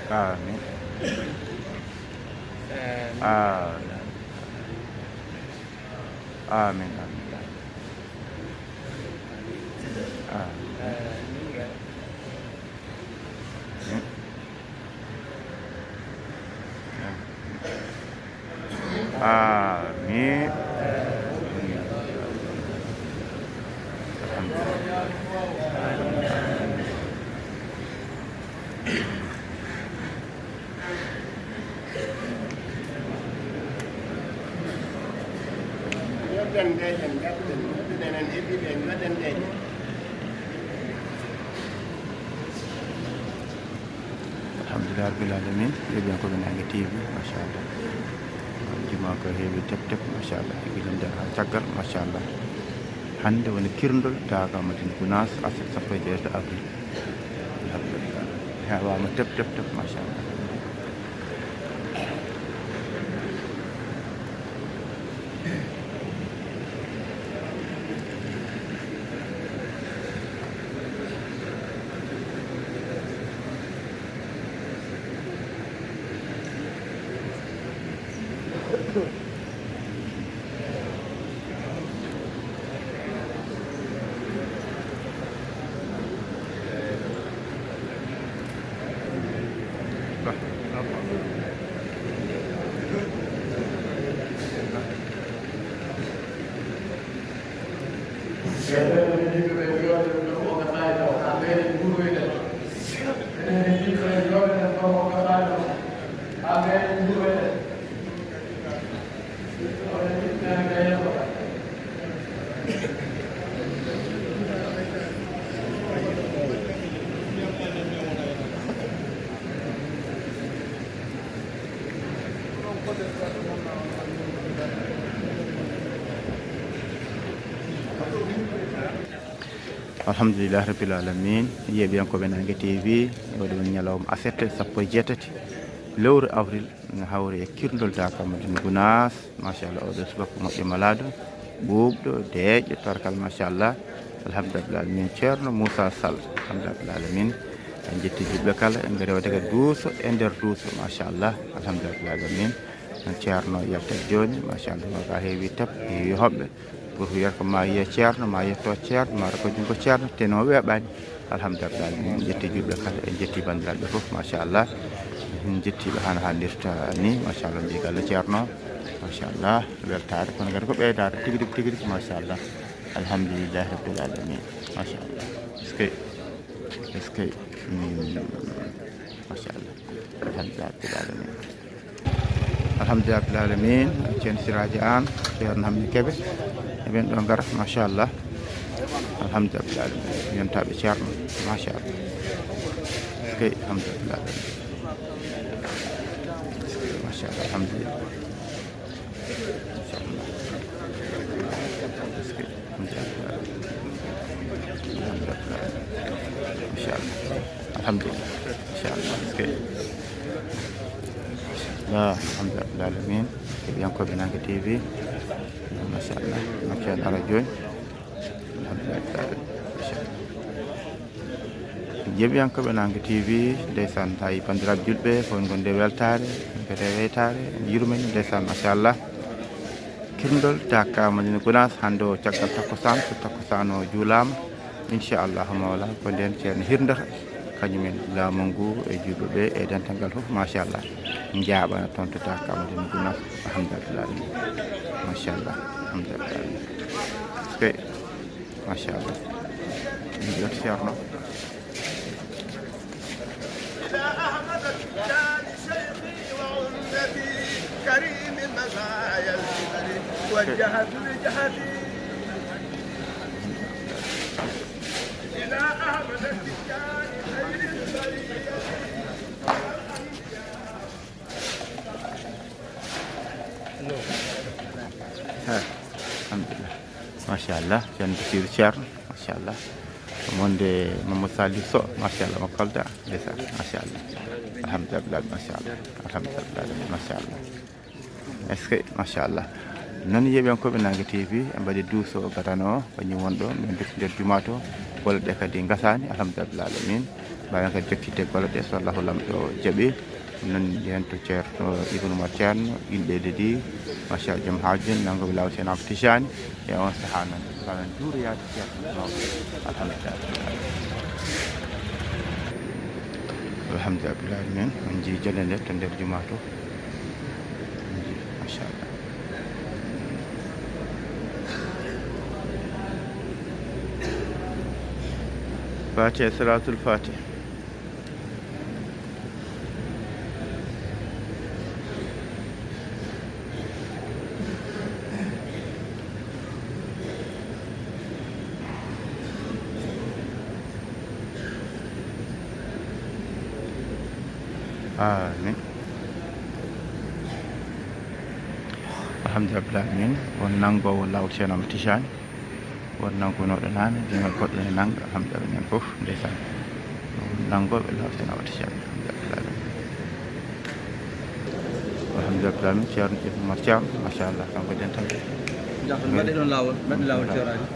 Amin. Amin. Amin. Alhamdulillah rabbil alamin. Lebih aku benangi TV, masyaallah. Juma ko heewi tep machallah eguilinde ha caggal machallah hande woni kirndol daga Madina Gounass aset sappo e jeetati avril alhamdulillah hewama tep machallah. Alhamdulillah rabbil alamin. Yeɓiyankoɓe Nangue TV waɗi woni ñalawma aset sappo e jeetati lewru avril ne hawri e kirndol Daka Madina Gounass machallah. Oɗo subaka moƴƴo malado ɓuuɓɗo deeƴƴo tarkal machallah. Alhamdulillah rabbil alamin. Ceerno Moussa Sall alhamdulillah rabbil alamin. En jetti juɓɓe kala en gari wadde kadi duuso e nder duuso machallah. Alhamdulillah rabbil alamin. En ceerno yaltat joni machallah waga heewi tep heewi hoɓɓe pour wiyata ko ma yiya ceerno ma yetto ceerno ma ko jungo ceerno teno weeɓani. Alhamdulillah en jetti juɓɓe kala en jetti bandiraɓe fof machallah. En jettiɓe hano hannirta ni machallah mbi galle ceerno machallah weltare kono kadi ko ɓeydade tigui rigui machallah. Alhamdulillah rabbil alamin machallah. Eskey machallah. Alhamdulillah rabbil alamin. Alhamdulillah rabbil alamin. Ceerno Siraji An ceerno Hamdi Kebe eɓen ɗo gara machallah. Alhamdulillah rabbil alamin. Yontaɓe ceerno machallah. Eskey alhamdulillah machallah. Alhamdulillah machallah. Eskey alhamdulillah machallah alhamdulillah machallah okay la alhamdulillah alamin keɓiyankoɓe Nangue TV machallah machallah ara joni alhamdulillah jeeɓiyankoɓe Nangue TV ndeysan tawi bandiraɓe julɓe fon gonde weltare kede weytare en yurmini ndeysan machallah kirndol dakama ndene Gounass hande o caggal takkosan so takkosan o juulama inchallahu mawla ko nden ceerno hirdata kañumen laamu ngu e julɓeɓe e dental ngal fof machallah jaaɓana toon to dakama ndene Gounass alhamdulillah machallah alhamdulillah okay machallah jot ceerno كريم مزايا الكريم وجهت لجهتي إلى أحمد التجاني خير البرية alhamdulillah machallah ceerno Basiru Ceerno machallah monde Mamadou Salih Sow machallah mo Kolda ndeysan machallah alhamdulillah machallah alhamdulillah machallah est ce que machallah non yeɓiyankoɓe Nangue TV e mbaɗi duuso gadano kañum wonɗo min def nder juma to golle ɗe kadi gasani alhamdulillah alamin mbawen kadi jokkidde golle ɗe so allahu lamɗo jaaɓi non yen to ceerno Ibnu Umar Ceerno yimɓe dedi machallah joom hajun nangoɓe law sen Abou Tijani e on saaha noon kalan juuroyade ceerno alhamdulillah alhamdulillah alamin on jii jolle nde to nder juma to machallah Fatiha salatul Fatiha amin alhamdulillah alamin won nangowo lawol ceerno Abou Tijani won nangonoɗo nane jogal goɗɗo e nangga alhamdulillah men fof ndeysan nangoɓe lawol ceerno Abou Tijani alhamdulillah alamin ceerno Ibnu Umar Ceerno machallah kanko dental mbaɗe ɗon lawol mbaɗe lawol ceeraji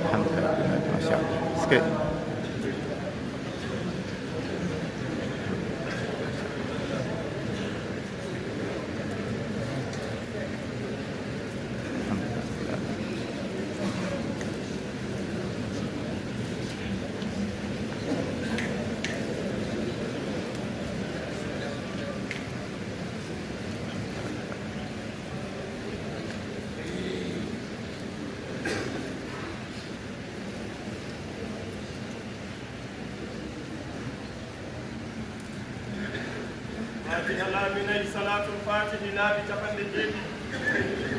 alhamdulillah machallah okay Allah minay salatul fatihi laabi capanɗe jeeɗiɗi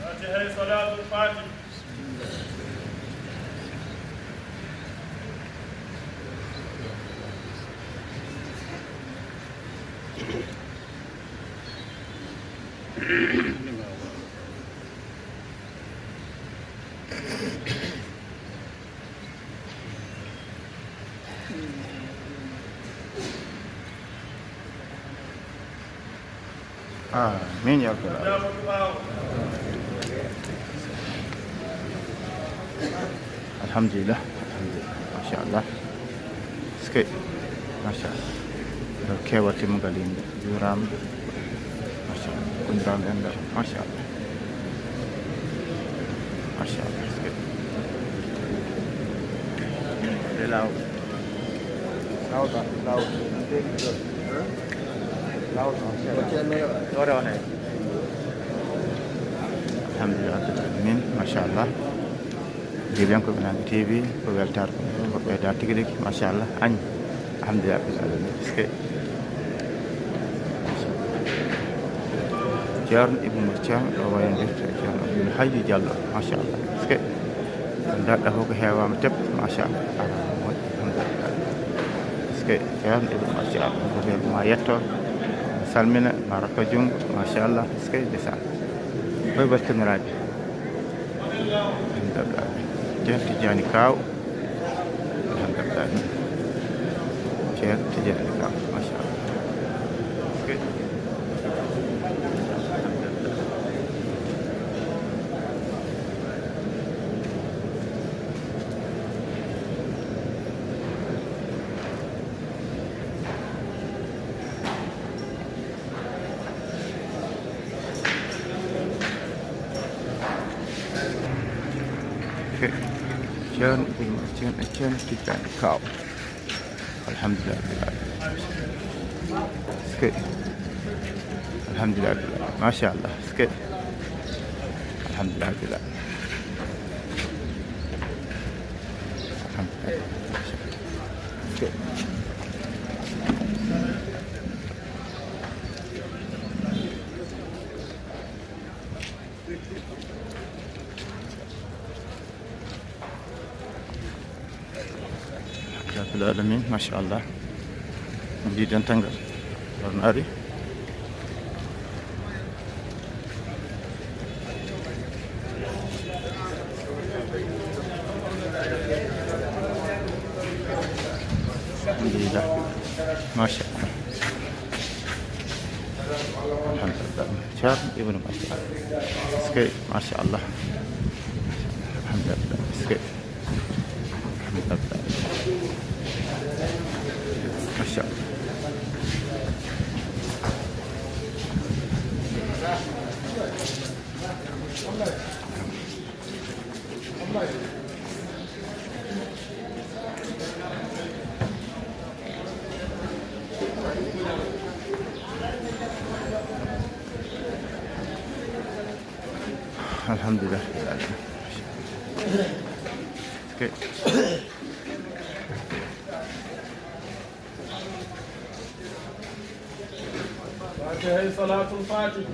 فاتحة صلاة الفاتح. آمين يا رب العالمين. الحمد لله ما شاء الله سكي ما شاء الله لو كيوتي مغالين يورام ما شاء الله كندرام اندر ما شاء الله ما شاء الله سكي لاو الحمد لله رب العالمين ما شاء الله جيبان كو بنان تي في كو weltar ko be da tigi tigi ma sha Allah agn alhamdulillah rabbil alamin sike Jarn ibn Murcham do wayen def Jarn ibn Hayy Diallo ma sha Allah sike da da ko hewa ma tep ma sha Allah alhamdulillah sike Jarn ibn Murcham ko be ma yetto salmina baraka jung ma sha Allah sike desa boy barkaniraji alhamdulillah Ceer Tidiane Kaw alhamdulillah Ceer Tidiane Kaw masha Allah okay. Ceer Tidiane Kaw alhamdulillah okay. alhamdulillah ما شاء الله سكت الحمد لله الحمد لله سكت رب العالمين ما شاء الله جدا تنقل برناري الحمد لله ما شاء الله الحمد لله شاب ابن ما شاء الله سكي ما شاء الله الحمد لله سكي الحمد لله ما شاء الله الحمد لله اوكي فاتحة صلاة الفاتح.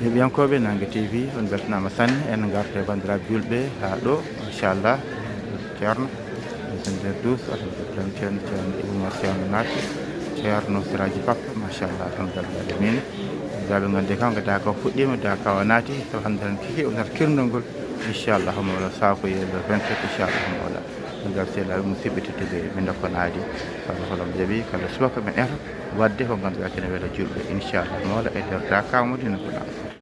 Heɓiyankoɓe Nangue TV on beltanama sanne en garta e bandiraɓe julɓe ha ɗo inchallah ceerno sende 12 alhamdulillah ceerno Ibou ceerno naati ceerno Siraji Papa machallah alhamdulillah alamin daɓe gandi kam gada ko fuɗɗima da kawa naati so hande tan kiki o nata kirnol ngol inchallah mawla sako ye le 27 inchallah mawla ngam seeɗa musidɓe tedduɓe min dokkonaadi kala holom jaaɓi kala subaka men eto wadde ko ngannduɗaa kene weela julɓe inchallah mawla e nder Dakar Madina Gounass.